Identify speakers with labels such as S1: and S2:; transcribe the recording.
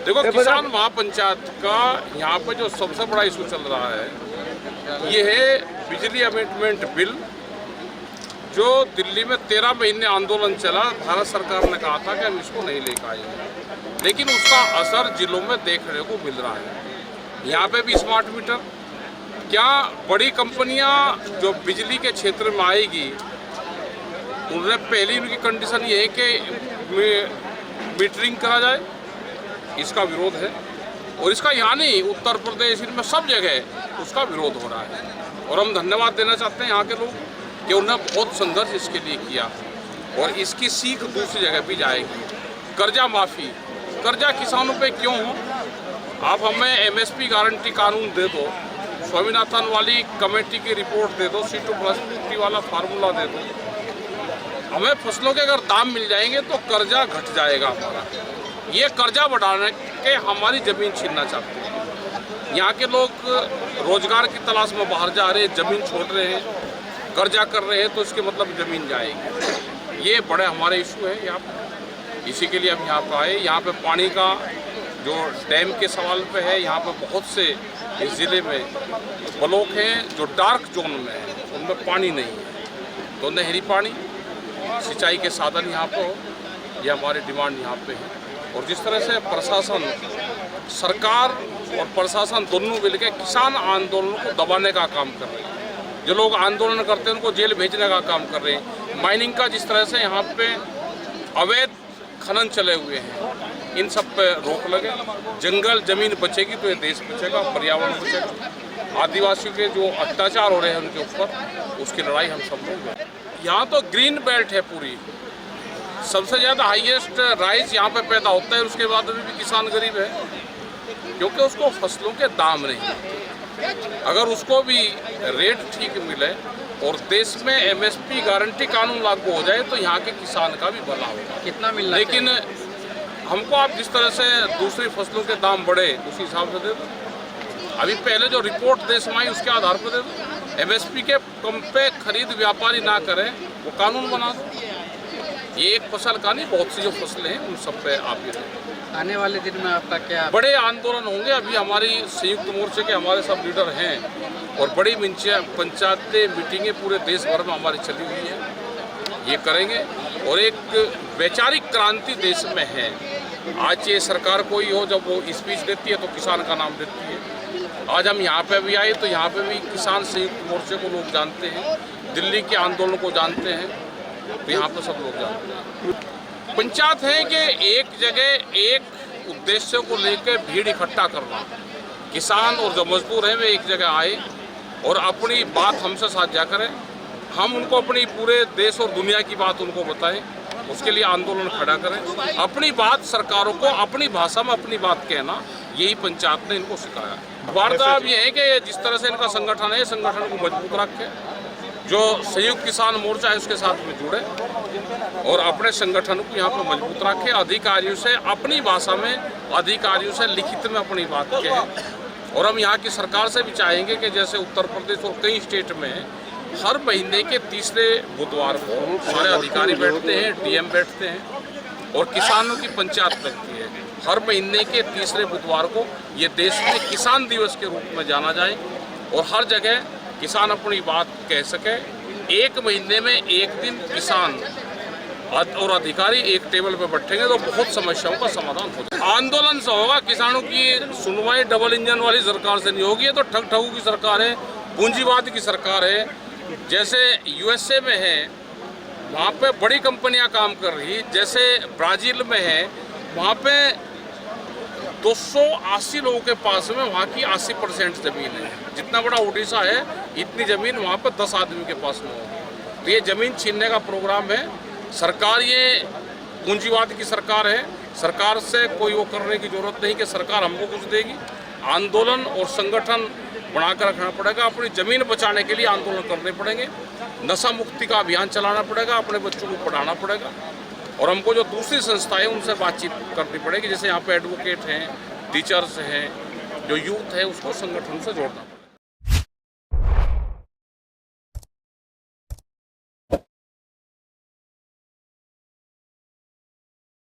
S1: देखो, किसान महापंचायत का यहाँ पे जो सबसे बड़ा इशू चल रहा है ये है बिजली अमेंडमेंट बिल, जो दिल्ली में 13 महीने आंदोलन चला। भारत सरकार ने कहा था कि हम इसको नहीं लेकर आएंगे, लेकिन उसका असर जिलों में देखने को मिल रहा है। यहाँ पे भी स्मार्ट मीटर, क्या बड़ी कंपनियाँ जो बिजली के क्षेत्र में आएगी उन्हें पहली उनकी कंडीशन ये है कि मीटरिंग करा जाए, इसका विरोध है। और इसका यहाँ नहीं, उत्तर प्रदेश इनमें सब जगह उसका विरोध हो रहा है। और हम धन्यवाद देना चाहते हैं यहाँ के लोग कि उन्होंने बहुत संघर्ष इसके लिए किया और इसकी सीख दूसरी जगह भी जाएगी। कर्जा माफ़ी, कर्जा किसानों पे क्यों हो? आप हमें एमएसपी गारंटी कानून दे दो, स्वामीनाथन वाली कमेटी की रिपोर्ट दे दो, C2+50 वाला फार्मूला दे दो, हमें फसलों के अगर दाम मिल जाएंगे तो कर्जा घट जाएगा हमारा। ये कर्जा बढ़ाने के हमारी ज़मीन छीनना चाहते हैं। यहाँ के लोग रोजगार की तलाश में बाहर जा रहे हैं, ज़मीन छोड़ रहे हैं, कर्जा कर रहे हैं, तो इसके मतलब ज़मीन जाएगी। ये बड़े हमारे इशू है यहाँ पर, इसी के लिए हम यहाँ पर आए। यहाँ पे पानी का जो डैम के सवाल पे है, यहाँ पे बहुत से इस ज़िले में ब्लॉक हैं जो डार्क जोन में हैं, उनमें पानी नहीं है। तो नहरी पानी, सिंचाई के साधन यहाँ पर हो, ये हमारी डिमांड यहाँ पे है। और जिस तरह से प्रशासन, सरकार और प्रशासन दोनों मिलकर किसान आंदोलन को दबाने का काम कर रहे हैं। जो लोग आंदोलन करते हैं उनको जेल भेजने का काम कर रहे हैं। माइनिंग का जिस तरह से यहाँ पे अवैध खनन चले हुए हैं, इन सब पे रोक लगे। जंगल जमीन बचेगी तो ये देश बचेगा, पर्यावरण बचेगा। आदिवासियों के जो अत्याचार हो रहे हैं उनके ऊपर, उसकी लड़ाई हम सब लोग। यहाँ तो ग्रीन बेल्ट है पूरी, सबसे ज़्यादा हाईएस्ट राइस यहाँ पे पैदा होता है। उसके बाद भी किसान गरीब है क्योंकि उसको फसलों के दाम नहीं। अगर उसको भी रेट ठीक मिले और देश में एमएसपी गारंटी कानून लागू हो जाए तो यहाँ के किसान का भी भला होगा।
S2: कितना मिलना?
S1: लेकिन हमको आप जिस तरह से दूसरी फसलों के दाम बढ़े उसी हिसाब से दे दो। अभी पहले जो रिपोर्ट देश में आई उसके आधार पर दे दो। एमएसपी के कम पे खरीद व्यापारी ना करें, वो कानून बना दो। ये एक फसल का नहीं, बहुत सी जो फसलें हैं उन सब पे आप ही रहें।
S2: आने वाले दिन में आपका क्या
S1: बड़े आंदोलन होंगे? अभी हमारी संयुक्त मोर्चे के हमारे सब लीडर हैं और बड़ी पंचायतें मीटिंगें पूरे देश भर में हमारी चली हुई है, ये करेंगे। और एक वैचारिक क्रांति देश में है। आज ये सरकार कोई हो, जब वो स्पीच देती है तो किसान का नाम देती है। आज हम यहाँ पे भी आए तो यहाँ पे भी किसान संयुक्त मोर्चे को लोग जानते हैं, दिल्ली के आंदोलन को जानते हैं, तो यहाँ पर सब लोग जानते हैं। पंचायत है कि एक जगह एक उद्देश्य को लेकर भीड़ इकट्ठा करना। किसान और जो मजदूर हैं वे एक जगह आए और अपनी बात हमसे साझा करें, हम उनको अपनी पूरे देश और दुनिया की बात उनको बताएं, उसके लिए आंदोलन खड़ा करें। अपनी बात सरकारों को अपनी भाषा में अपनी बात कहना, यही पंचायत ने इनको सिखाया। वार्ता अब ये है कि जिस तरह से इनका संगठन है, संगठन को मजबूत रखें, जो संयुक्त किसान मोर्चा है उसके साथ में जुड़े और अपने संगठन को यहाँ पर मजबूत रखें। अधिकारियों से अपनी भाषा में, अधिकारियों से लिखित में अपनी बात कहें। और हम यहाँ की सरकार से भी चाहेंगे कि जैसे उत्तर प्रदेश और कई स्टेट में हर महीने के तीसरे बुधवार को सारे अधिकारी बैठते हैं, डीएम बैठते हैं और किसानों की पंचायत लगती है। हर महीने के तीसरे बुधवार को ये देश में किसान दिवस के रूप में जाना जाए और हर जगह किसान अपनी बात कह सके। एक महीने में एक दिन किसान और अधिकारी एक टेबल पर बैठेंगे तो बहुत समस्याओं का समाधान हो जाएगा। आंदोलन से होगा, किसानों की सुनवाई डबल इंजन वाली सरकार से नहीं होगी। ये तो ठग ठगू की सरकार है, पूंजीवाद की सरकार है। जैसे यूएसए में है, वहाँ पे बड़ी कंपनियाँ काम कर रही, जैसे ब्राज़ील में है, वहाँ पे 280 लोगों के पास में वहाँ की 80% ज़मीन है। जितना बड़ा उड़ीसा है इतनी ज़मीन वहाँ पर 10 आदमी के पास में होगी। तो ये ज़मीन छीनने का प्रोग्राम है। सरकार ये पूंजीवाद की सरकार है, सरकार से कोई वो करने की ज़रूरत नहीं कि सरकार हमको कुछ देगी। आंदोलन और संगठन बनाकर रखना पड़ेगा, अपनी ज़मीन बचाने के लिए आंदोलन करने पड़ेंगे, नशा मुक्ति का अभियान चलाना पड़ेगा, अपने बच्चों को पढ़ाना पड़ेगा। और हमको जो दूसरी संस्थाएं उनसे बातचीत करनी पड़ेगी, जैसे यहाँ पे एडवोकेट हैं, टीचर्स हैं, जो यूथ है उसको संगठन से जोड़ना।